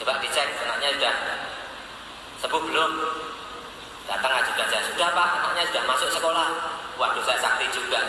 Coba dicek anaknya sudah sembuh belum. Datang aja saja, sudah Pak, anaknya sudah masuk sekolah. Waduh, saya sakti juga.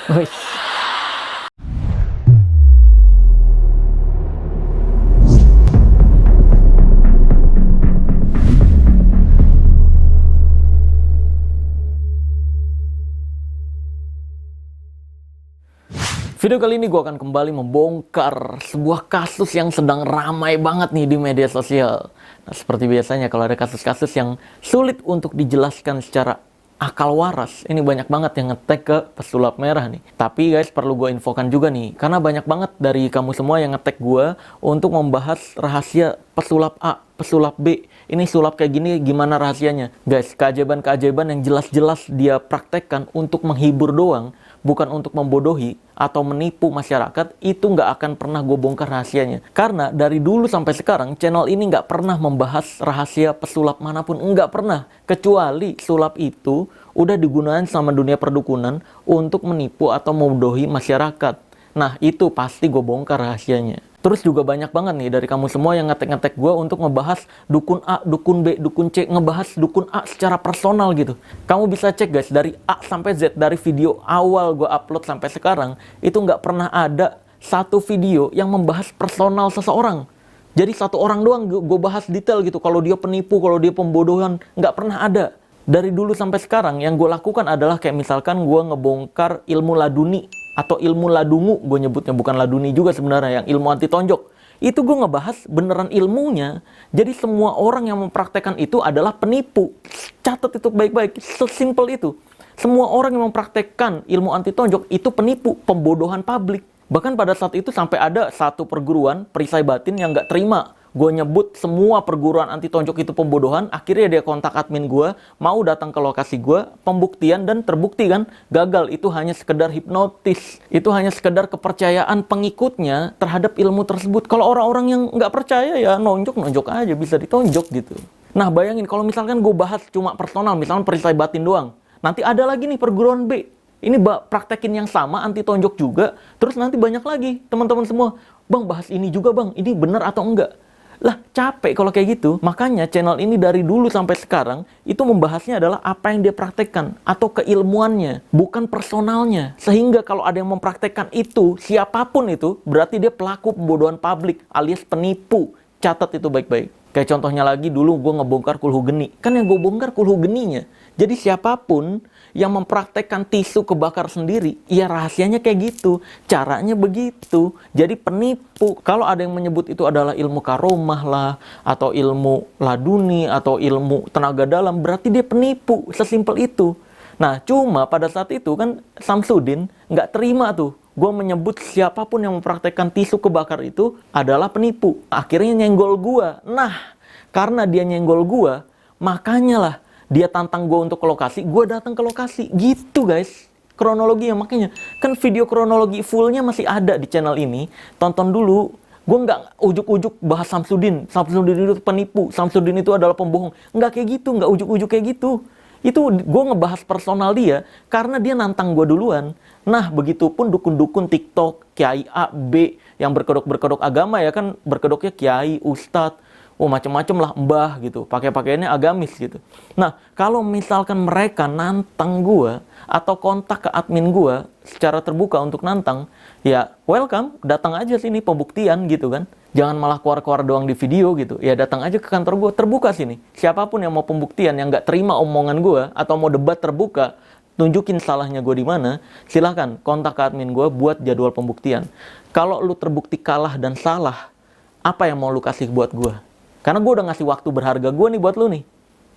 Video kali ini gue akan kembali membongkar sebuah kasus yang sedang ramai banget nih di media sosial. Nah, seperti biasanya kalau ada kasus-kasus yang sulit untuk dijelaskan secara akal waras, ini banyak banget yang nge-tag ke pesulap merah nih. Tapi guys, perlu gue infokan juga nih, karena banyak banget dari kamu semua yang nge-tag gue untuk membahas rahasia pesulap A, pesulap B. Ini sulap kayak gini, gimana rahasianya? Guys, keajaiban-keajaiban yang jelas-jelas dia praktekkan untuk menghibur doang, bukan untuk membodohi atau menipu masyarakat, itu nggak akan pernah gue bongkar rahasianya. Karena dari dulu sampai sekarang, channel ini nggak pernah membahas rahasia pesulap manapun. Nggak pernah. Kecuali sulap itu udah digunakan sama dunia perdukunan untuk menipu atau membodohi masyarakat. Nah, itu pasti gue bongkar rahasianya. Terus juga banyak banget nih dari kamu semua yang ngetek-ngetek gue untuk ngebahas dukun A, dukun B, dukun C, ngebahas dukun A secara personal gitu. Kamu bisa cek guys, dari A sampai Z, dari video awal gue upload sampai sekarang, itu nggak pernah ada satu video yang membahas personal seseorang. Jadi satu orang doang gue bahas detail gitu, kalau dia penipu, kalau dia pembodohan, nggak pernah ada. Dari dulu sampai sekarang yang gue lakukan adalah kayak misalkan gue ngebongkar ilmu laduni atau ilmu ladungu, gue nyebutnya, bukan laduni juga sebenarnya, yang ilmu anti tonjok. Itu gue ngebahas beneran ilmunya. Jadi semua orang yang mempraktekkan itu adalah penipu. Catat itu baik-baik, sesimpel itu. Semua orang yang mempraktekkan ilmu anti tonjok itu penipu, pembodohan publik. Bahkan pada saat itu sampai ada satu perguruan perisai batin yang nggak terima gue nyebut semua perguruan anti tonjok itu pembodohan. Akhirnya dia kontak admin gue, mau datang ke lokasi gue, pembuktian, dan terbukti kan gagal. Itu hanya sekedar hipnotis, itu hanya sekedar kepercayaan pengikutnya terhadap ilmu tersebut. Kalau orang-orang yang nggak percaya ya nonjok aja, bisa ditonjok gitu. Nah bayangin kalau misalkan gue bahas cuma personal, misalkan perisai batin doang, nanti ada lagi nih perguruan B, ini praktekin yang sama, anti tonjok juga, terus nanti banyak lagi teman-teman semua, bang bahas ini juga bang, ini benar atau enggak? Lah capek kalau kayak gitu. Makanya channel ini dari dulu sampai sekarang itu membahasnya adalah apa yang dia praktekkan atau keilmuannya, bukan personalnya. Sehingga kalau ada yang mempraktekkan itu, siapapun itu, berarti dia pelaku pembodohan publik alias penipu. Catat itu baik-baik. Kayak contohnya lagi dulu gue ngebongkar kulhu geni. Kan yang gue bongkar kulhu geninya. Jadi siapapun yang mempraktekkan tisu kebakar sendiri, ya rahasianya kayak gitu, caranya begitu. Jadi penipu. Kalau ada yang menyebut itu adalah ilmu karomah lah, atau ilmu laduni, atau ilmu tenaga dalam, berarti dia penipu. Sesimpel itu. Nah, cuma pada saat itu kan Samsudin nggak terima tuh gue menyebut siapapun yang mempraktekkan tisu kebakar itu adalah penipu. Akhirnya nyenggol gue. Nah, karena dia nyenggol gue, makanya lah dia tantang gue untuk ke lokasi, gue datang ke lokasi. Gitu guys, kronologinya. Makanya, kan video kronologi fullnya masih ada di channel ini. Tonton dulu. Gue nggak ujuk-ujuk bahas Samsudin. Samsudin itu penipu. Samsudin itu adalah pembohong. Nggak kayak gitu, nggak ujuk-ujuk kayak gitu. Itu gue ngebahas personal dia, karena dia nantang gue duluan. Nah, begitupun dukun-dukun TikTok, Kiai A, B, yang berkedok-berkedok agama ya kan, berkedoknya Kiai, Ustadz, macem-macem lah, mbah gitu, pakai-pakaiannya agamis gitu. Nah, kalau misalkan mereka nantang gue atau kontak ke admin gue secara terbuka untuk nantang, ya welcome, datang aja sini pembuktian gitu kan. Jangan malah keluar-keluar doang di video gitu. Ya datang aja ke kantor gue, terbuka sini. Siapapun yang mau pembuktian, yang nggak terima omongan gue atau mau debat terbuka, tunjukin salahnya gue di mana, silahkan kontak ke admin gue buat jadwal pembuktian. Kalau lu terbukti kalah dan salah, apa yang mau lu kasih buat gue? Karena gue udah ngasih waktu berharga gue nih buat lu nih.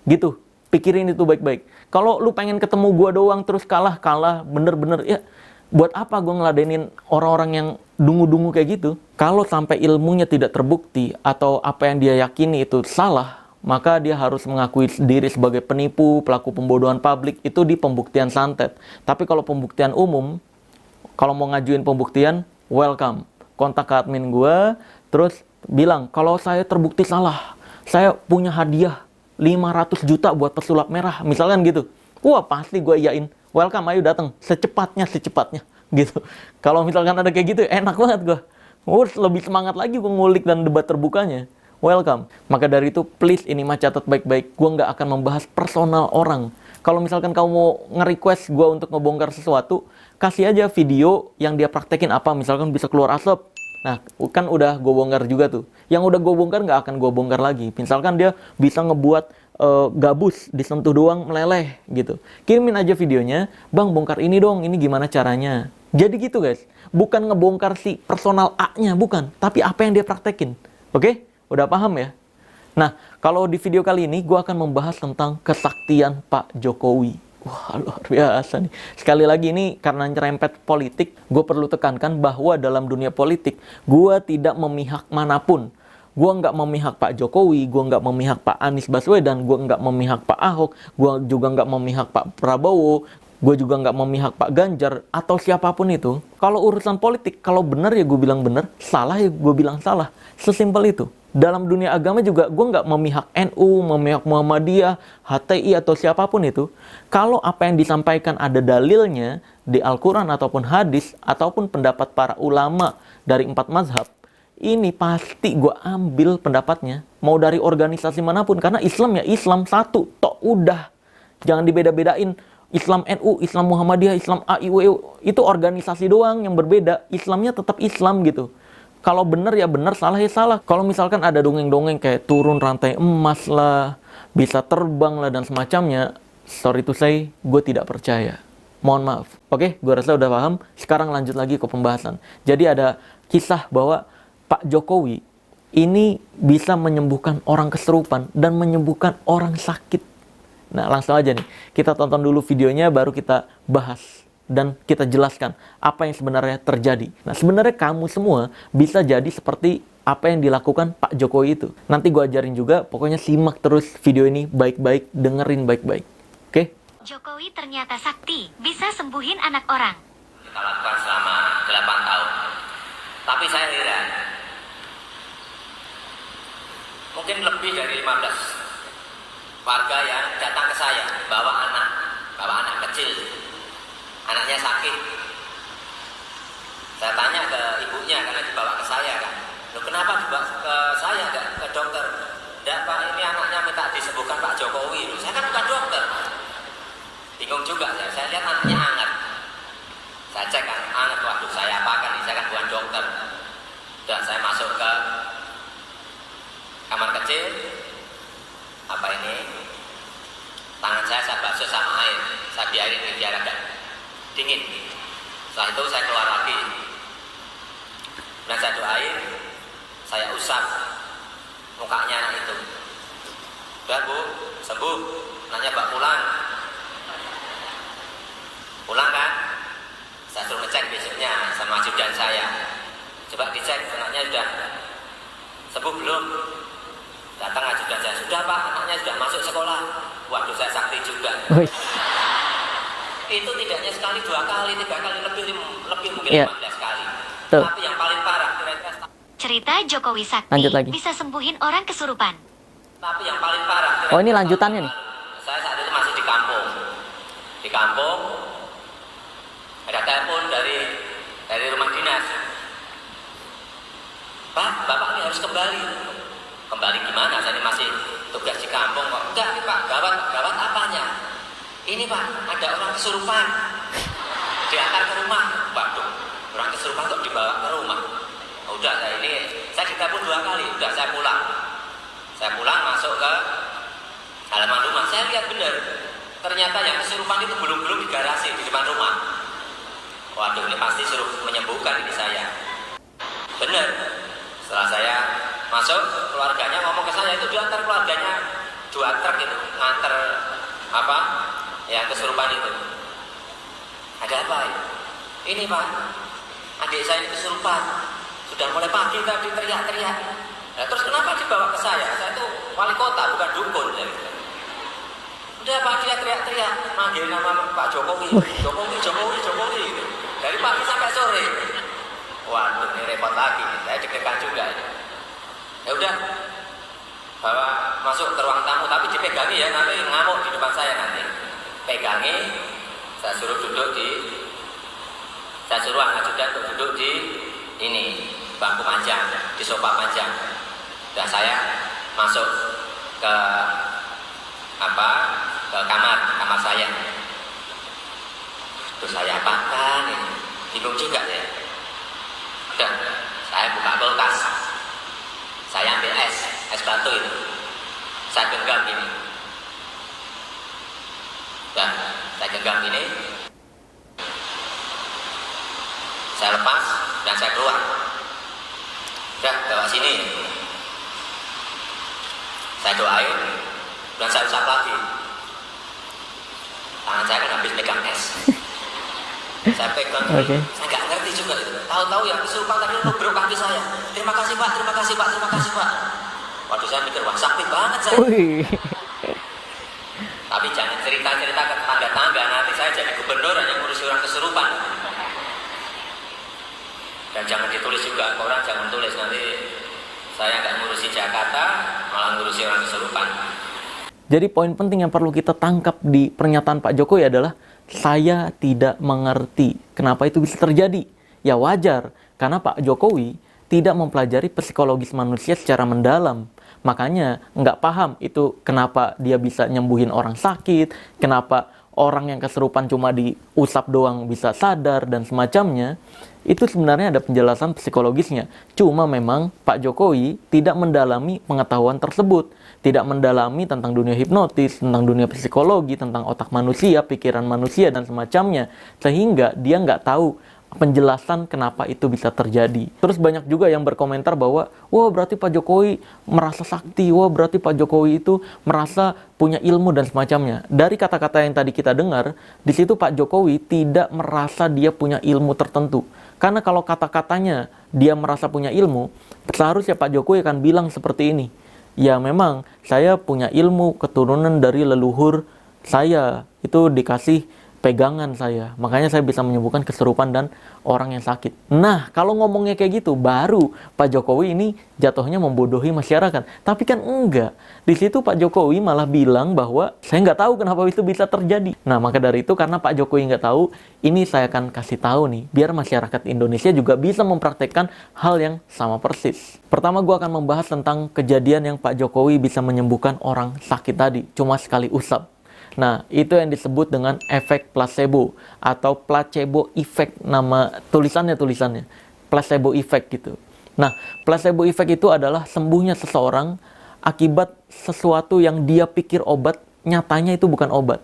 Gitu. Pikirin itu baik-baik. Kalau lu pengen ketemu gue doang terus kalah, bener-bener, ya buat apa gue ngeladenin orang-orang yang dungu-dungu kayak gitu? Kalau sampai ilmunya tidak terbukti atau apa yang dia yakini itu salah, maka dia harus mengakui diri sebagai penipu, pelaku pembodohan publik, itu di pembuktian santet. Tapi kalau pembuktian umum, kalau mau ngajuin pembuktian, welcome. Kontak ke admin gue, terus bilang, kalau saya terbukti salah, saya punya hadiah 500 juta buat pesulap merah, misalkan gitu. Wah, pasti gue iyain. Welcome, ayo datang. Secepatnya. Gitu. Kalau misalkan ada kayak gitu, enak banget gue. Lebih semangat lagi gue ngulik dan debat terbukanya. welcome. Maka dari itu, please ini mah catat baik-baik, gue nggak akan membahas personal orang. Kalau misalkan kamu mau nge-request gue untuk ngebongkar sesuatu, kasih aja video yang dia praktekin apa, misalkan bisa keluar asap. Nah, kan udah gue bongkar juga tuh. Yang udah gue bongkar nggak akan gue bongkar lagi. Misalkan dia bisa ngebuat gabus, disentuh doang meleleh gitu. Kirimin aja videonya, bang bongkar ini dong, ini gimana caranya. Jadi gitu guys, bukan ngebongkar si personal A-nya, bukan. Tapi apa yang dia praktekin. Oke? Udah paham ya? Nah, kalau di video kali ini gue akan membahas tentang kesaktian Pak Jokowi. Wah, luar biasa nih. Sekali lagi ini karena nyerempet politik, gue perlu tekankan bahwa dalam dunia politik, gue tidak memihak manapun. Gue nggak memihak Pak Jokowi, gue nggak memihak Pak Anies Baswedan, gue nggak memihak Pak Ahok, gue juga nggak memihak Pak Prabowo, gue juga nggak memihak Pak Ganjar, atau siapapun itu. Kalau urusan politik, kalau benar ya gue bilang benar, salah ya gue bilang salah. Sesimpel itu. Dalam dunia agama juga gue nggak memihak NU, memihak Muhammadiyah, HTI atau siapapun itu. Kalau apa yang disampaikan ada dalilnya di Al-Quran ataupun hadis ataupun pendapat para ulama dari 4 mazhab, ini pasti gue ambil pendapatnya. Mau dari organisasi manapun, karena Islam ya Islam satu, tok udah. Jangan dibeda-bedain. Islam NU, Islam Muhammadiyah, Islam AIWU, itu organisasi doang yang berbeda. Islamnya tetap Islam gitu. Kalau benar ya benar, salah ya salah. Kalau misalkan ada dongeng-dongeng kayak turun rantai emas lah, bisa terbang lah dan semacamnya, sorry to say, gue tidak percaya. Mohon maaf. Oke, gue rasa udah paham. Sekarang lanjut lagi ke pembahasan. Jadi ada kisah bahwa Pak Jokowi ini bisa menyembuhkan orang kesurupan dan menyembuhkan orang sakit. Nah, langsung aja nih. Kita tonton dulu videonya, baru kita bahas. Dan kita jelaskan apa yang sebenarnya terjadi. Nah, sebenarnya kamu semua bisa jadi seperti apa yang dilakukan Pak Jokowi itu. Nanti gue ajarin juga, pokoknya simak terus video ini baik-baik, dengerin baik-baik. Oke? Jokowi ternyata sakti, bisa sembuhin anak orang. Kita lakukan selama 8 tahun. Tapi saya heran. Mungkin lebih dari 15 warga yang datang ke saya, bawa anak kecil. Anaknya sakit. Saya tanya ke ibunya karena dibawa ke saya kan. Loh, kenapa dibawa ke saya, nggak ke dokter? Enggak Pak, ini anaknya minta disembuhkan Pak Jokowi. Loh, saya kan bukan dokter. Bingung juga saya. Saya lihat anaknya hangat. Saya cek kan, hangat. Waduh, saya apakan nih? Saya kan bukan dokter. Dan saya masuk ke kamar kecil. Apa ini? Tangan saya basuh sama air. Saya biarin ini biar agak dingin. Setelah itu saya keluar lagi. Dan saya doain, saya usap mukanya anak itu. Udah Bu, sembuh. Anaknya Mbak pulang. Pulang kan? Saya suruh ngecek besoknya sama ajudan saya. Coba dicek anaknya sudah sembuh belum? Datang ajudan saya, sudah Pak, anaknya sudah masuk sekolah. Waduh, saya sakti juga. Itu tidaknya sekali, 2 kali, 3 kali, lebih mungkin 15 kali. Tuh. Tapi yang paling parah kira-kira. Cerita Jokowi sakti, Lanjut lagi. bisa sembuhin orang kesurupan. Tapi yang paling parah. Oh, ini lanjutannya nih. Saya saat itu masih di kampung. Di kampung ada telepon dari rumah dinas. Pak, Bapak ini harus kembali. Kembali gimana? Saya ini masih tugas di kampung kok. Enggak, Pak, gawat apanya? Ini Pak, ada orang kesurupan. Diantar ke rumah. Waduh, orang kesurupan kok dibawa ke rumah. Udah, saya ditelepon 2 kali. Udah, saya pulang. Saya pulang masuk ke halaman rumah. Saya lihat benar. Ternyata yang kesurupan itu belum di garasi di depan rumah. Waduh, ini pasti suruh menyembuhkan ini saya. Benar. Setelah saya masuk, keluarganya ngomong ke saya, itu diantar keluarganya 2 truk itu nganter apa? Yang kesurupan itu. Ada apa ya? Ini Pak, adik saya ini kesurupan. Sudah mulai pagi tadi teriak-teriak. Nah, terus kenapa dibawa ke saya? Saya itu wali kota, bukan dukun. Ya. Udah Pak, dia teriak-teriak manggil nama Pak Jokowi. Jokowi gitu. Dari pagi sampai sore. Waduh, ini repot lagi. Saya deg-degan juga. Ya udah, bawa masuk ke ruang tamu, tapi dipegangi ya, nanti ngamuk di depan saya nanti. Pegangi, saya suruh anak ajudan untuk duduk di ini bangku panjang, di sofa panjang. Dan saya masuk ke ke kamar saya. Terus saya apakan ini? Bingung juga ya. Udah, saya buka kulkas. Saya ambil es batu itu. Saya genggam ini. Dan saya genggam ini. Saya lepas dan saya keluar. Udah, bawa sini. Saya doain dan saya usap lagi. Tangan saya kan habis pegang es. Saya pegang, Oke. saya nggak ngerti juga itu. Tahu-tahu yang kesurupan tadi nubruk kaki saya. Terima kasih Pak, terima kasih Pak, terima kasih Pak. Waduh, saya mikir, wah sakti banget saya. Wih. Tapi jangan cerita-cerita ke tetangga-tangga, nanti saya jadi gubernur yang ngurusi orang kesurupan. Dan jangan ditulis juga, orang jangan tulis nanti saya nggak ngurusi Jakarta, malah ngurusi orang kesurupan. Jadi poin penting yang perlu kita tangkap di pernyataan Pak Jokowi adalah saya tidak mengerti kenapa itu bisa terjadi. Ya wajar, karena Pak Jokowi tidak mempelajari psikologis manusia secara mendalam. Makanya nggak paham itu kenapa dia bisa nyembuhin orang sakit, kenapa orang yang kesurupan cuma diusap doang bisa sadar dan semacamnya. Itu sebenarnya ada penjelasan psikologisnya. Cuma memang Pak Jokowi tidak mendalami pengetahuan tersebut. Tidak mendalami tentang dunia hipnotis, tentang dunia psikologi, tentang otak manusia, pikiran manusia, dan semacamnya. Sehingga dia nggak tahu penjelasan kenapa itu bisa terjadi. Terus banyak juga yang berkomentar bahwa, wah berarti Pak Jokowi merasa sakti, wah berarti Pak Jokowi itu merasa punya ilmu dan semacamnya. Dari kata-kata yang tadi kita dengar, di situ Pak Jokowi tidak merasa dia punya ilmu tertentu. Karena kalau kata-katanya dia merasa punya ilmu, seharusnya Pak Jokowi akan bilang seperti ini. Ya memang saya punya ilmu keturunan dari leluhur saya, itu dikasih pegangan saya, makanya saya bisa menyembuhkan kesurupan dan orang yang sakit. Nah, kalau ngomongnya kayak gitu, baru Pak Jokowi ini jatuhnya membodohi masyarakat. Tapi kan enggak. Di situ Pak Jokowi malah bilang bahwa saya nggak tahu kenapa itu bisa terjadi. Nah, maka dari itu karena Pak Jokowi nggak tahu, ini saya akan kasih tahu nih, biar masyarakat Indonesia juga bisa mempraktekkan hal yang sama persis. Pertama, gue akan membahas tentang kejadian yang Pak Jokowi bisa menyembuhkan orang sakit tadi, cuma sekali usap. Nah, itu yang disebut dengan efek placebo atau placebo effect, nama tulisannya. Placebo effect gitu. Nah, placebo effect itu adalah sembuhnya seseorang akibat sesuatu yang dia pikir obat, nyatanya itu bukan obat.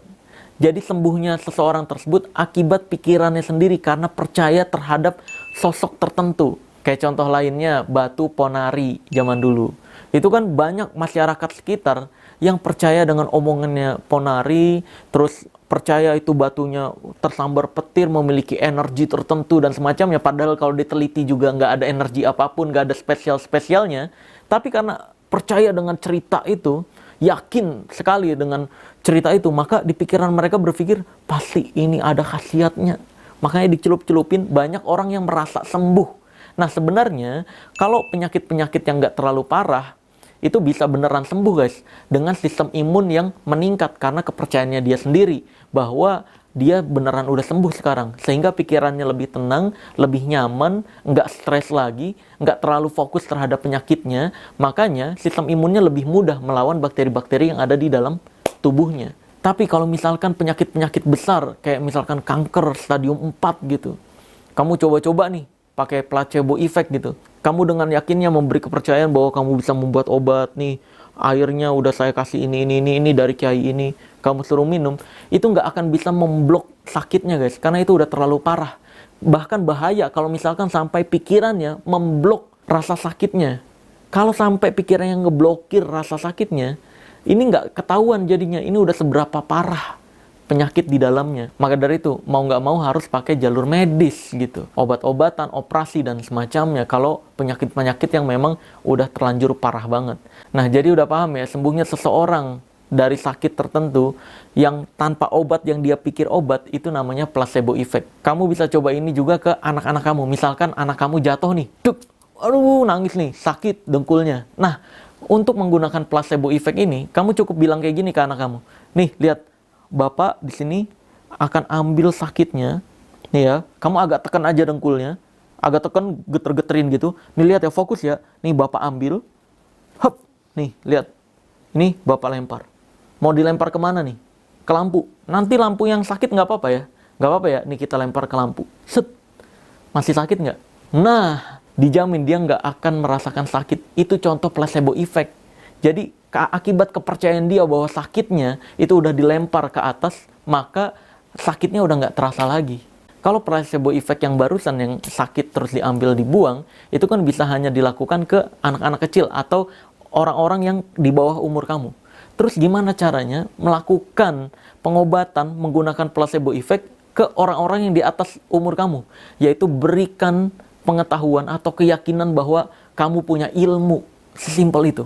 Jadi sembuhnya seseorang tersebut akibat pikirannya sendiri karena percaya terhadap sosok tertentu. Kayak contoh lainnya, batu ponari zaman dulu. Itu kan banyak masyarakat sekitar yang percaya dengan omongannya ponari, terus percaya itu batunya tersambar petir, memiliki energi tertentu dan semacamnya. Padahal kalau diteliti juga nggak ada energi apapun, nggak ada spesial-spesialnya. Tapi karena percaya dengan cerita itu, yakin sekali dengan cerita itu, maka di pikiran mereka berpikir, pasti ini ada khasiatnya. Makanya dicelup-celupin, banyak orang yang merasa sembuh. Nah sebenarnya, kalau penyakit-penyakit yang nggak terlalu parah, itu bisa beneran sembuh guys, dengan sistem imun yang meningkat karena kepercayaannya dia sendiri bahwa dia beneran udah sembuh sekarang, sehingga pikirannya lebih tenang, lebih nyaman, nggak stres lagi, nggak terlalu fokus terhadap penyakitnya. Makanya sistem imunnya lebih mudah melawan bakteri-bakteri yang ada di dalam tubuhnya. Tapi kalau misalkan penyakit-penyakit besar kayak misalkan kanker stadium 4 gitu, kamu coba-coba nih pakai placebo effect gitu. Kamu dengan yakinnya memberi kepercayaan bahwa kamu bisa membuat obat nih, airnya udah saya kasih ini dari kiai ini, kamu suruh minum, itu nggak akan bisa memblok sakitnya guys, karena itu udah terlalu parah. Bahkan bahaya kalau misalkan sampai pikirannya memblok rasa sakitnya. Kalau sampai pikirannya ngeblokir rasa sakitnya, ini nggak ketahuan jadinya, ini udah seberapa parah penyakit di dalamnya. Maka dari itu, mau nggak mau harus pakai jalur medis gitu. Obat-obatan, operasi, dan semacamnya kalau penyakit-penyakit yang memang udah terlanjur parah banget. Nah, jadi udah paham ya, sembuhnya seseorang dari sakit tertentu yang tanpa obat yang dia pikir obat, itu namanya placebo effect. Kamu bisa coba ini juga ke anak-anak kamu. Misalkan anak kamu jatuh nih, duk, aduh nangis nih, sakit dengkulnya. Nah, untuk menggunakan placebo effect ini, kamu cukup bilang kayak gini ke anak kamu. Nih, lihat. Bapak di sini akan ambil sakitnya, nih ya, kamu agak tekan aja dengkulnya, agak tekan, geter-geterin gitu. Nih lihat ya, fokus ya. Nih Bapak ambil, Hop, nih, lihat. Ini Bapak lempar. Mau dilempar kemana nih? Ke lampu. Nanti lampu yang sakit nggak apa-apa ya? Nggak apa-apa ya? Nih kita lempar ke lampu. Set. Masih sakit nggak? Nah, dijamin dia nggak akan merasakan sakit. Itu contoh placebo effect. Jadi, akibat kepercayaan dia bahwa sakitnya itu udah dilempar ke atas, maka sakitnya udah nggak terasa lagi. Kalau placebo effect yang barusan yang sakit terus diambil dibuang, itu kan bisa hanya dilakukan ke anak-anak kecil atau orang-orang yang di bawah umur kamu. Terus gimana caranya melakukan pengobatan menggunakan placebo effect ke orang-orang yang di atas umur kamu? Yaitu berikan pengetahuan atau keyakinan bahwa kamu punya ilmu. Sesimpel itu.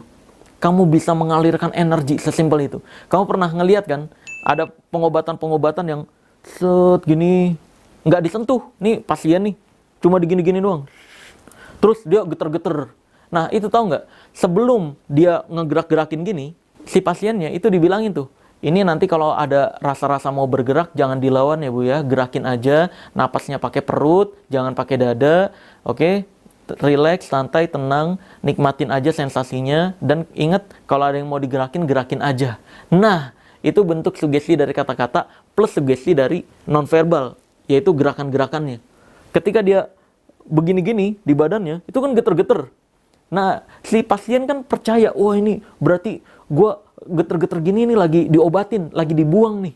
Kamu bisa mengalirkan energi sesimpel itu. Kamu pernah ngeliat kan, ada pengobatan-pengobatan yang set gini, nggak disentuh. Nih pasien nih, cuma digini-gini doang. Terus dia geter-geter. Nah, itu tahu nggak? Sebelum dia ngegerak-gerakin gini, si pasiennya itu dibilangin tuh, ini nanti kalau ada rasa-rasa mau bergerak, jangan dilawan ya Bu ya, gerakin aja, napasnya pakai perut, jangan pakai dada, oke? Relax, santai, tenang, nikmatin aja sensasinya, dan ingat kalau ada yang mau digerakin, gerakin aja. Nah, itu bentuk sugesti dari kata-kata plus sugesti dari nonverbal, yaitu gerakan-gerakannya. Ketika dia begini-gini di badannya, itu kan geter-geter. Nah, si pasien kan percaya, wah ini berarti gue geter-geter gini nih lagi diobatin, lagi dibuang nih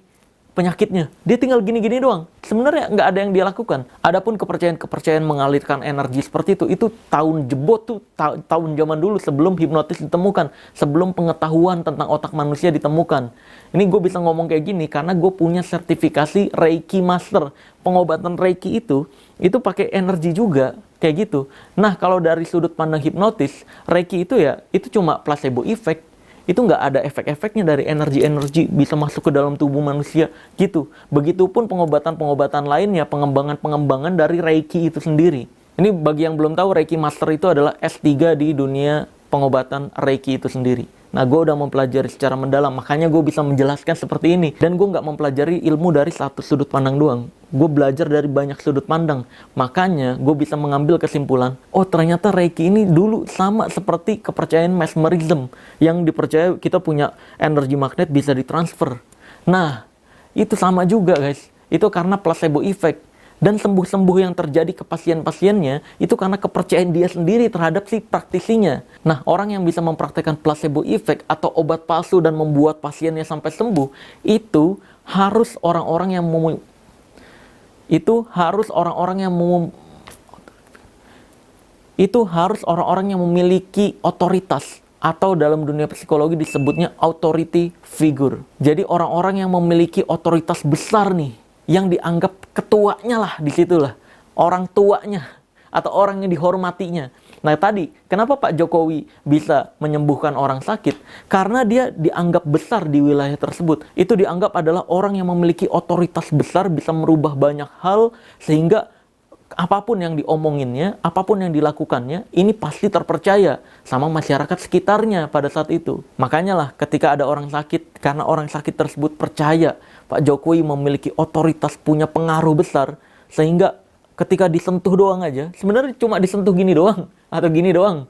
penyakitnya. Dia tinggal gini-gini doang. Sebenarnya nggak ada yang dia lakukan. Adapun kepercayaan-kepercayaan mengalirkan energi seperti itu tahun jebot tuh, tahun zaman dulu sebelum hipnotis ditemukan, sebelum pengetahuan tentang otak manusia ditemukan. Ini gue bisa ngomong kayak gini karena gue punya sertifikasi Reiki Master. Pengobatan Reiki itu pakai energi juga. Kayak gitu. Nah, kalau dari sudut pandang hipnotis, Reiki itu ya, itu cuma placebo effect. Itu nggak ada efek-efeknya dari energi-energi bisa masuk ke dalam tubuh manusia, gitu. Begitupun pengobatan-pengobatan lainnya, pengembangan-pengembangan dari Reiki itu sendiri. Ini bagi yang belum tahu, Reiki Master itu adalah S3 di dunia pengobatan Reiki itu sendiri. Nah, gue udah mempelajari secara mendalam, makanya gue bisa menjelaskan seperti ini. Dan gue nggak mempelajari ilmu dari satu sudut pandang doang. Gue belajar dari banyak sudut pandang. Makanya gue bisa mengambil kesimpulan, oh ternyata Reiki ini dulu sama seperti kepercayaan mesmerism. Yang dipercaya kita punya energi magnet bisa ditransfer. Nah, itu sama juga guys. Itu karena placebo effect. Dan sembuh-sembuh yang terjadi ke pasien-pasiennya itu karena kepercayaan dia sendiri terhadap si praktisinya. Nah, orang yang bisa mempraktekkan placebo effect atau obat palsu dan membuat pasiennya sampai sembuh, itu harus orang-orang yang memiliki otoritas, atau dalam dunia psikologi disebutnya authority figure. Jadi orang-orang yang memiliki otoritas besar nih, yang dianggap ketuanya lah di situlah, orang tuanya atau orang yang dihormatinya. Nah tadi, kenapa Pak Jokowi bisa menyembuhkan orang sakit? Karena dia dianggap besar di wilayah tersebut. Itu dianggap adalah orang yang memiliki otoritas besar, bisa merubah banyak hal, sehingga apapun yang diomonginnya, apapun yang dilakukannya, ini pasti terpercaya sama masyarakat sekitarnya pada saat itu. Makanya lah ketika ada orang sakit, karena orang sakit tersebut percaya Pak Jokowi memiliki otoritas, punya pengaruh besar, sehingga ketika disentuh doang aja, sebenarnya cuma disentuh gini doang, atau gini doang,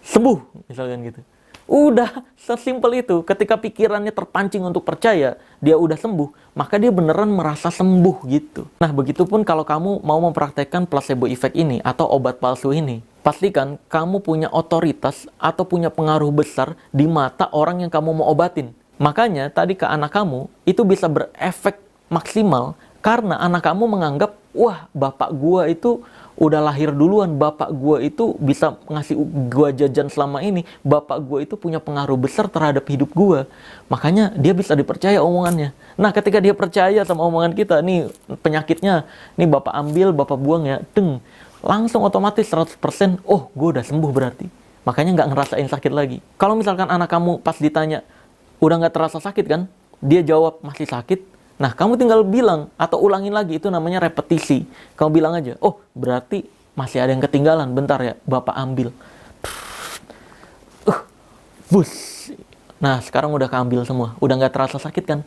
sembuh, misalkan gitu. Udah sesimpel itu. Ketika pikirannya terpancing untuk percaya dia udah sembuh, maka dia beneran merasa sembuh gitu. Nah, begitupun kalau kamu mau mempraktekkan placebo effect ini atau obat palsu ini, pastikan kamu punya otoritas atau punya pengaruh besar di mata orang yang kamu mau obatin. Makanya tadi ke anak kamu itu bisa berefek maksimal karena anak kamu menganggap, wah bapak gua itu udah lahir duluan, bapak gua itu bisa ngasih gua jajan selama ini, bapak gua itu punya pengaruh besar terhadap hidup gua. Makanya dia bisa dipercaya omongannya. Nah ketika dia percaya sama omongan kita, nih penyakitnya, nih bapak ambil, bapak buang ya, langsung otomatis 100%, oh gua udah sembuh berarti. Makanya nggak ngerasain sakit lagi. Kalau misalkan anak kamu pas ditanya, udah nggak terasa sakit kan? Dia jawab masih sakit. Nah, kamu tinggal bilang atau ulangin lagi, itu namanya repetisi. Kamu bilang aja, oh berarti masih ada yang ketinggalan, bentar ya, bapak ambil. Bus. Nah, sekarang udah keambil semua, udah nggak terasa sakit kan?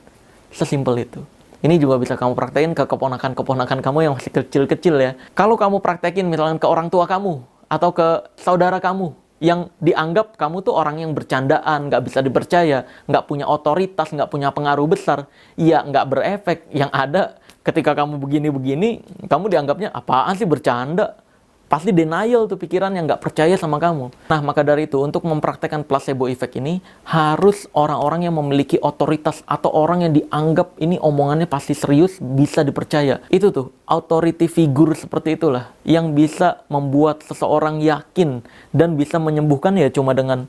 Sesimpel itu. Ini juga bisa kamu praktekin ke keponakan-keponakan kamu yang masih kecil-kecil ya. Kalau kamu praktekin misalkan ke orang tua kamu, atau ke saudara kamu, yang dianggap kamu tuh orang yang bercandaan, nggak bisa dipercaya, nggak punya otoritas, nggak punya pengaruh besar, ya nggak berefek. Yang ada ketika kamu begini-begini, kamu dianggapnya apaan sih, bercanda. Pasti denial tuh pikiran yang nggak percaya sama kamu. Nah, maka dari itu, untuk mempraktekkan placebo effect ini, harus orang-orang yang memiliki otoritas atau orang yang dianggap ini omongannya pasti serius, bisa dipercaya. Itu tuh, authority figure seperti itulah, yang bisa membuat seseorang yakin dan bisa menyembuhkan ya cuma dengan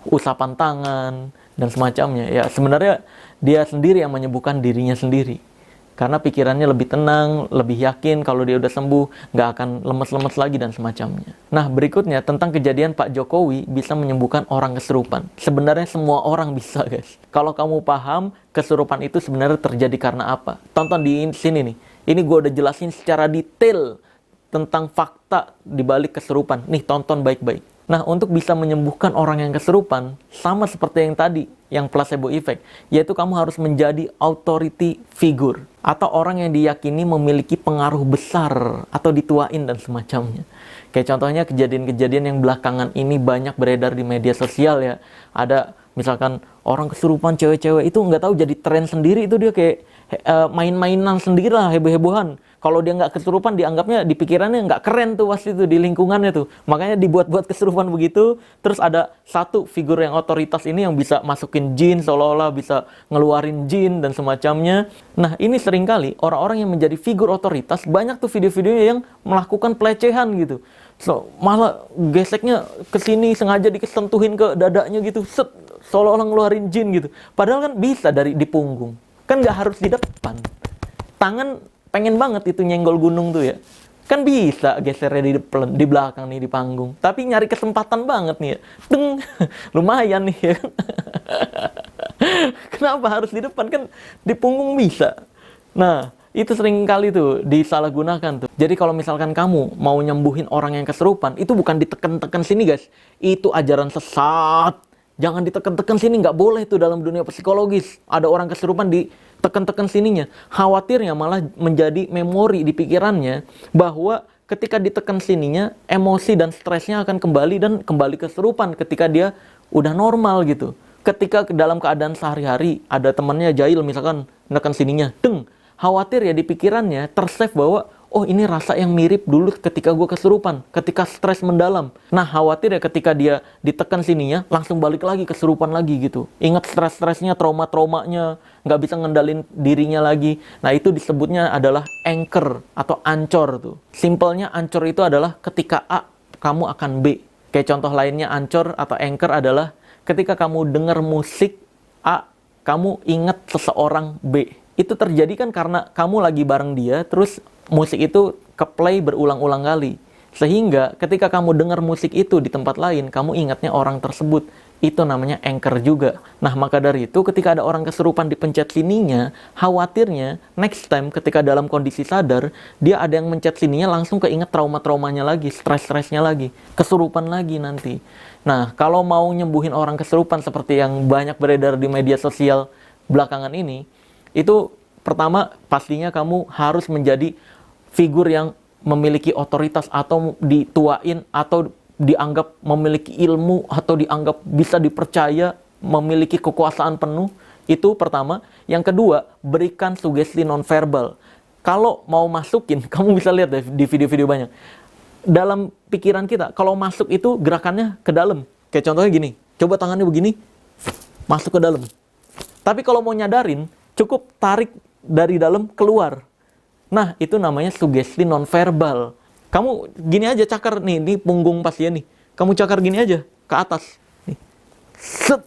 usapan tangan dan semacamnya. Ya, sebenarnya dia sendiri yang menyembuhkan dirinya sendiri. Karena pikirannya lebih tenang, lebih yakin kalau dia udah sembuh, nggak akan lemes-lemes lagi dan semacamnya. Nah, berikutnya tentang kejadian Pak Jokowi bisa menyembuhkan orang kesurupan. Sebenarnya semua orang bisa, guys. Kalau kamu paham, kesurupan itu sebenarnya terjadi karena apa. Tonton di sini nih. Ini gue udah jelasin secara detail tentang fakta di balik kesurupan. Nih, tonton baik-baik. Nah, untuk bisa menyembuhkan orang yang kesurupan, sama seperti yang tadi, yang placebo effect, yaitu kamu harus menjadi authority figure, atau orang yang diyakini memiliki pengaruh besar, atau dituain dan semacamnya. Kayak contohnya kejadian-kejadian yang belakangan ini banyak beredar di media sosial ya. Ada misalkan orang kesurupan cewek-cewek itu nggak tahu jadi tren sendiri, itu dia kayak main-mainan sendiri lah, heboh-hebohan. Kalau dia nggak kesurupan, dianggapnya di pikirannya nggak keren tuh pasti tuh di lingkungannya tuh. Makanya dibuat-buat kesurupan begitu. Terus ada satu figur yang otoritas ini yang bisa masukin jin, seolah-olah bisa ngeluarin jin dan semacamnya. Nah, ini seringkali orang-orang yang menjadi figur otoritas, banyak tuh video-videonya yang melakukan pelecehan gitu. So, malah geseknya ke sini, sengaja dikesentuhin ke dadanya gitu, set, seolah-olah ngeluarin jin gitu. Padahal kan bisa dari di punggung. Kan nggak harus di depan. Tangan pengen banget itu nyenggol gunung tuh ya. Kan bisa gesernya di belakang nih, di panggung. Tapi nyari kesempatan banget nih ya. Deng, lumayan nih ya. Kenapa harus di depan? Kan di punggung bisa. Nah, itu sering kali tuh disalahgunakan tuh. Jadi kalau misalkan kamu mau nyembuhin orang yang kesurupan, itu bukan diteken-teken sini guys. Itu ajaran sesat. Jangan diteken-teken sini, nggak boleh tuh dalam dunia psikologis. Ada orang kesurupan diteken-teken sininya. Khawatirnya malah menjadi memori di pikirannya bahwa ketika diteken sininya, emosi dan stresnya akan kembali dan kembali kesurupan ketika dia udah normal gitu. Ketika dalam keadaan sehari-hari ada temannya jahil misalkan neken sininya, deng, khawatir ya di pikirannya tersave bahwa oh ini rasa yang mirip dulu ketika gue kesurupan, ketika stres mendalam. Nah khawatir ya ketika dia ditekan sininya langsung balik lagi kesurupan lagi gitu. Ingat stres-stresnya, trauma-traumanya, nggak bisa ngendalin dirinya lagi. Nah itu disebutnya adalah anchor atau ancor tuh. Simpelnya ancor itu adalah ketika A, kamu akan B. Kayak contoh lainnya ancor atau anchor adalah ketika kamu dengar musik A, kamu ingat seseorang B. Itu terjadi kan karena kamu lagi bareng dia, terus musik itu ke-play berulang-ulang kali. Sehingga ketika kamu dengar musik itu di tempat lain, kamu ingatnya orang tersebut. Itu namanya anchor juga. Nah, maka dari itu ketika ada orang kesurupan dipencet sininya, khawatirnya next time ketika dalam kondisi sadar, dia ada yang mencet sininya langsung keinget trauma-traumanya lagi, stres-stresnya lagi, kesurupan lagi nanti. Nah, kalau mau nyembuhin orang kesurupan seperti yang banyak beredar di media sosial belakangan ini, itu pertama pastinya kamu harus menjadi figur yang memiliki otoritas atau dituain atau dianggap memiliki ilmu atau dianggap bisa dipercaya, memiliki kekuasaan penuh. Itu pertama. Yang kedua, berikan sugesti nonverbal. Kalau mau masukin, kamu bisa lihat deh di video-video banyak. Dalam pikiran kita, kalau masuk itu gerakannya ke dalam. Kayak contohnya gini, coba tangannya begini, masuk ke dalam. Tapi kalau mau nyadarin, cukup tarik dari dalam keluar. Nah, itu namanya sugesti nonverbal. Kamu gini aja cakar nih, di punggung pasien nih. Kamu cakar gini aja, ke atas. Nih. Set.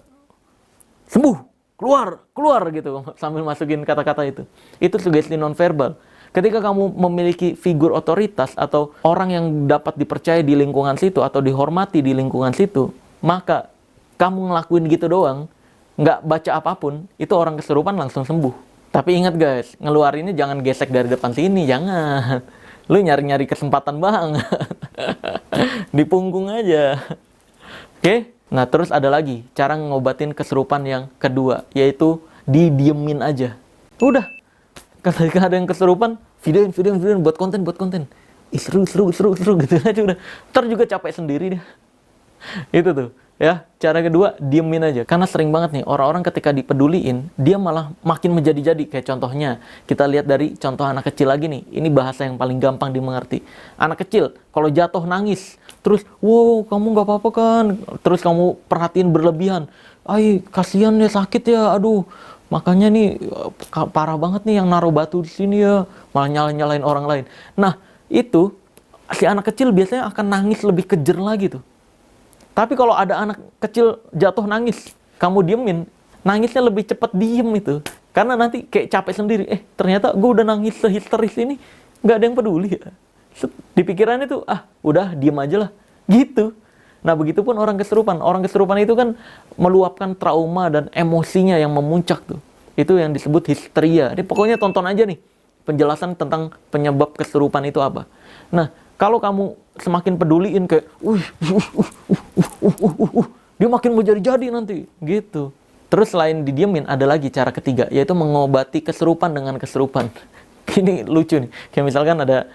Sembuh. Keluar gitu. Sambil masukin kata-kata itu. Itu sugesti nonverbal. Ketika kamu memiliki figur otoritas atau orang yang dapat dipercaya di lingkungan situ atau dihormati di lingkungan situ, maka kamu ngelakuin gitu doang, nggak baca apapun, itu orang kesurupan langsung sembuh. Tapi ingat guys, ngeluarinnya jangan gesek dari depan sini, jangan. Lu nyari-nyari kesempatan banget. Di punggung aja. Oke? Nah, terus ada lagi cara ngobatin kesurupan yang kedua, yaitu didiemin aja. Udah. Ketika ada yang kesurupan, videoin buat konten. Ih, seru gitu aja udah. Ntar juga capek sendiri deh. Itu tuh. Ya, cara kedua, diemin aja. Karena sering banget nih, orang-orang ketika dipeduliin, dia malah makin menjadi-jadi. Kayak contohnya, kita lihat dari contoh anak kecil lagi nih. Ini bahasa yang paling gampang dimengerti. Anak kecil, kalau jatuh nangis, terus, wow, kamu nggak apa-apa kan? Terus kamu perhatiin berlebihan. Ay, kasihan ya, sakit ya, aduh. Makanya nih, parah banget nih yang naruh batu di sini ya. Malah nyalain orang lain. Nah, itu, si anak kecil biasanya akan nangis lebih kejer lagi tuh. Tapi kalau ada anak kecil jatuh nangis, kamu diemin, nangisnya lebih cepat diem itu. Karena nanti kayak capek sendiri. Ternyata gue udah nangis sehisteris ini, nggak ada yang peduli ya. Di pikirannya tuh, udah diem aja lah. Gitu. Nah, begitupun orang kesurupan. Orang kesurupan itu kan meluapkan trauma dan emosinya yang memuncak tuh. Itu yang disebut histeria. Ini pokoknya tonton aja nih penjelasan tentang penyebab kesurupan itu apa. Nah, kalau kamu semakin peduliin kayak, dia makin mau jadi-jadi nanti, gitu. Terus selain didiemin, ada lagi cara ketiga, yaitu mengobati kesurupan dengan kesurupan. Ini lucu nih, kayak misalkan ada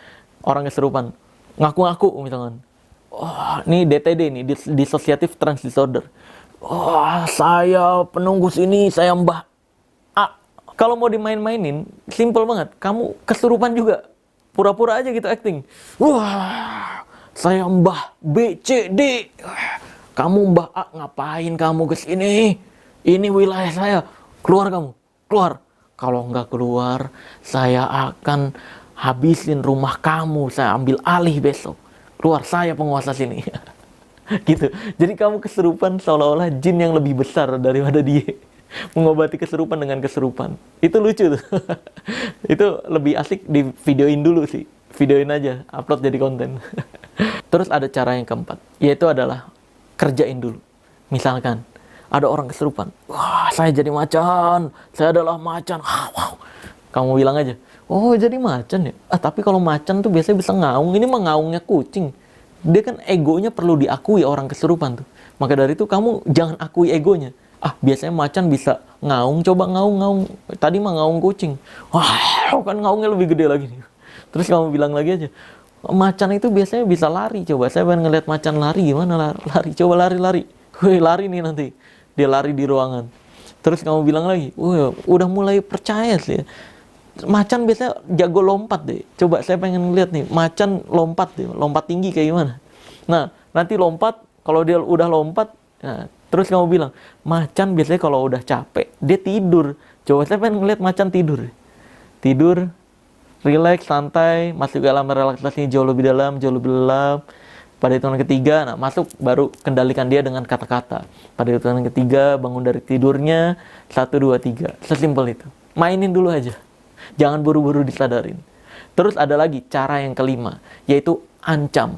orang kesurupan, ngaku-ngaku misalkan, ini DTD nih, dissociative trance disorder. Saya penunggu sini, saya Mbah A. Kalau mau dimain-mainin, simple banget, kamu kesurupan juga. Pura-pura aja gitu acting. Saya Mbah B, C, D. Kamu Mbah A, ngapain kamu kesini? Ini wilayah saya. Keluar kamu, keluar. Kalau nggak keluar, saya akan habisin rumah kamu. Saya ambil alih besok. Keluar, saya penguasa sini. Gitu. Jadi kamu kesurupan seolah-olah jin yang lebih besar daripada dia. Mengobati kesurupan dengan kesurupan. Itu lucu tuh. Itu lebih asik di videoin dulu sih. Videoin aja, upload jadi konten. Terus ada cara yang keempat, yaitu adalah kerjain dulu. Misalkan ada orang kesurupan, saya jadi macan, saya adalah macan. Wow. Kamu bilang aja, jadi macan ya. Tapi kalau macan tuh biasanya bisa ngaung. Ini mah ngaungnya kucing. Dia kan egonya perlu diakui orang kesurupan tuh. Maka dari itu kamu jangan akui egonya. Biasanya macan bisa ngaung, coba ngaung. Tadi mah ngaung kucing. Kan ngaungnya lebih gede lagi nih. Terus kamu bilang lagi aja, macan itu biasanya bisa lari. Coba saya pengen ngeliat macan lari, gimana lari? Coba lari. Lari nih nanti. Dia lari di ruangan. Terus kamu bilang lagi, udah mulai percaya sih. Macan biasanya jago lompat deh. Coba saya pengen ngeliat nih, macan lompat deh. Lompat tinggi kayak gimana. Nah, nanti lompat, kalau dia udah lompat, terus kamu bilang, macan biasanya kalau udah capek, dia tidur. Coba saya pengen ngeliat macan tidur. Tidur, relax, santai, masuk ke alam relaksasinya jauh lebih dalam. Pada hitungan ketiga, masuk baru kendalikan dia dengan kata-kata. Pada hitungan ketiga, bangun dari tidurnya, 1, 2, 3. Sesimpel itu. Mainin dulu aja. Jangan buru-buru disadarin. Terus ada lagi cara yang kelima, yaitu ancam.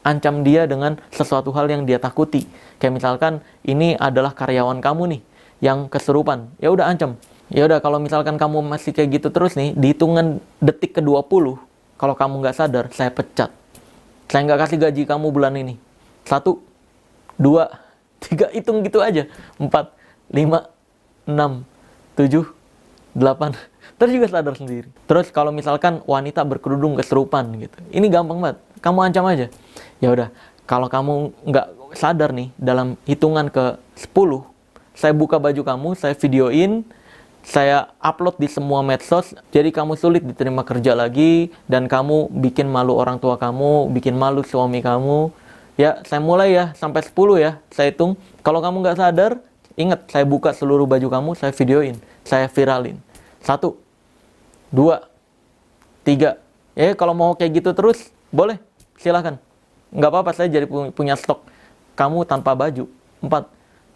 Ancam dia dengan sesuatu hal yang dia takuti. Kayak misalkan ini adalah karyawan kamu nih yang kesurupan. Ya udah ancam. Ya udah kalau misalkan kamu masih kayak gitu terus nih, di hitungan detik ke-20, kalau kamu nggak sadar, saya pecat. Saya nggak kasih gaji kamu bulan ini. 1, 2, 3, hitung gitu aja. 4, 5, 6, 7, 8. Terus juga sadar sendiri. Terus kalau misalkan wanita berkerudung kesurupan gitu, ini gampang banget. Kamu ancam aja. Ya udah, kalau kamu nggak sadar nih, dalam hitungan ke-10, saya buka baju kamu, saya videoin, saya upload di semua medsos, jadi kamu sulit diterima kerja lagi, dan kamu bikin malu orang tua kamu, bikin malu suami kamu. Ya, saya mulai ya, sampai 10 ya, saya hitung. Kalau kamu nggak sadar, ingat, saya buka seluruh baju kamu, saya videoin, saya viralin. 1, 2, 3. Kalau mau kayak gitu terus, boleh, silakan. Nggak apa-apa, saya jadi punya stok kamu tanpa baju. 4,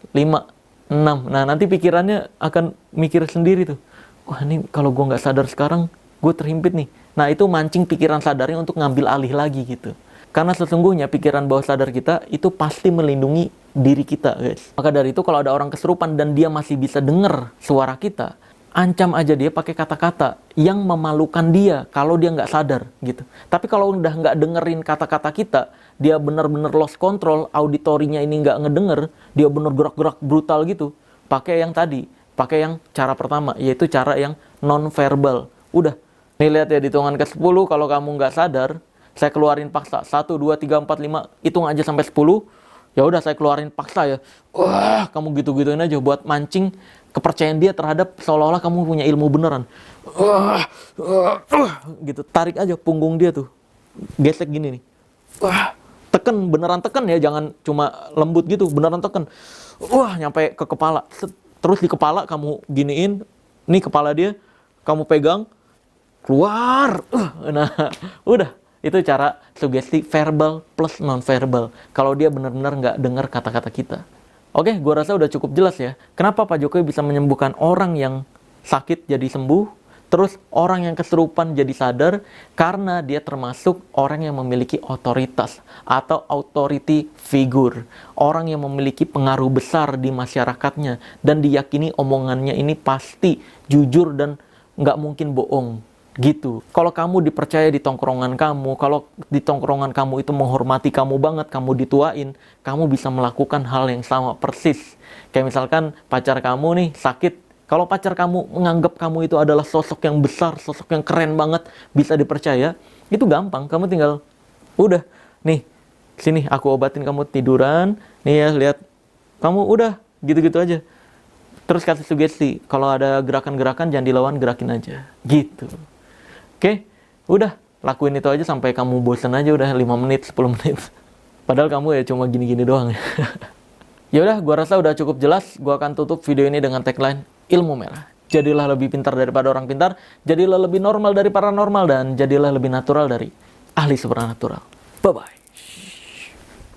5, 6. Nah, nanti pikirannya akan mikir sendiri tuh. Wah, ini kalau gue nggak sadar sekarang, gue terhimpit nih. Nah, itu mancing pikiran sadarnya untuk ngambil alih lagi gitu. Karena sesungguhnya pikiran bawah sadar kita itu pasti melindungi diri kita, guys. Maka dari itu kalau ada orang kesurupan dan dia masih bisa dengar suara kita, ancam aja dia pakai kata-kata yang memalukan dia kalau dia nggak sadar gitu. Tapi kalau udah nggak dengerin kata-kata kita, dia benar-benar lost control, auditorinya ini nggak ngedenger, dia bener gerak-gerak brutal gitu. Pakai yang tadi, pakai yang cara pertama, yaitu cara yang non-verbal. Udah, nih lihat ya di hitungan ke-10, kalau kamu nggak sadar, saya keluarin paksa. 1, 2, 3, 4, 5, hitung aja sampai 10. Ya udah saya keluarin paksa ya. Wah, kamu gitu-gituin aja buat mancing kepercayaan dia terhadap seolah-olah kamu punya ilmu beneran. Gitu, tarik aja punggung dia tuh. Gesek gini nih. Wah, tekan, beneran tekan ya, jangan cuma lembut gitu, beneran tekan. Wah, nyampe ke kepala. Terus di kepala kamu giniin, nih kepala dia, kamu pegang, keluar. Nah, udah. Itu cara sugesti verbal plus non-verbal. Kalau dia benar-benar nggak dengar kata-kata kita. Oke, gua rasa udah cukup jelas ya. Kenapa Pak Jokowi bisa menyembuhkan orang yang sakit jadi sembuh, terus orang yang kesurupan jadi sadar, karena dia termasuk orang yang memiliki otoritas atau authority figure. Orang yang memiliki pengaruh besar di masyarakatnya dan diyakini omongannya ini pasti jujur dan nggak mungkin bohong. Gitu. Kalau kamu dipercaya di tongkrongan kamu, kalau di tongkrongan kamu itu menghormati kamu banget, kamu dituain, kamu bisa melakukan hal yang sama persis. Kayak misalkan pacar kamu nih sakit, kalau pacar kamu menganggap kamu itu adalah sosok yang besar, sosok yang keren banget, bisa dipercaya, itu gampang. Kamu tinggal, udah, nih, sini aku obatin kamu tiduran, nih ya, lihat, kamu udah, gitu-gitu aja. Terus kasih sugesti, kalau ada gerakan-gerakan jangan dilawan, gerakin aja. Gitu. Oke, udah, lakuin itu aja sampai kamu bosan aja, udah 5 menit, 10 menit. Padahal kamu ya cuma gini-gini doang. Ya udah, gua rasa udah cukup jelas. Gua akan tutup video ini dengan tagline ilmu merah. Jadilah lebih pintar daripada orang pintar, jadilah lebih normal dari paranormal, dan jadilah lebih natural dari ahli supernatural. Bye-bye.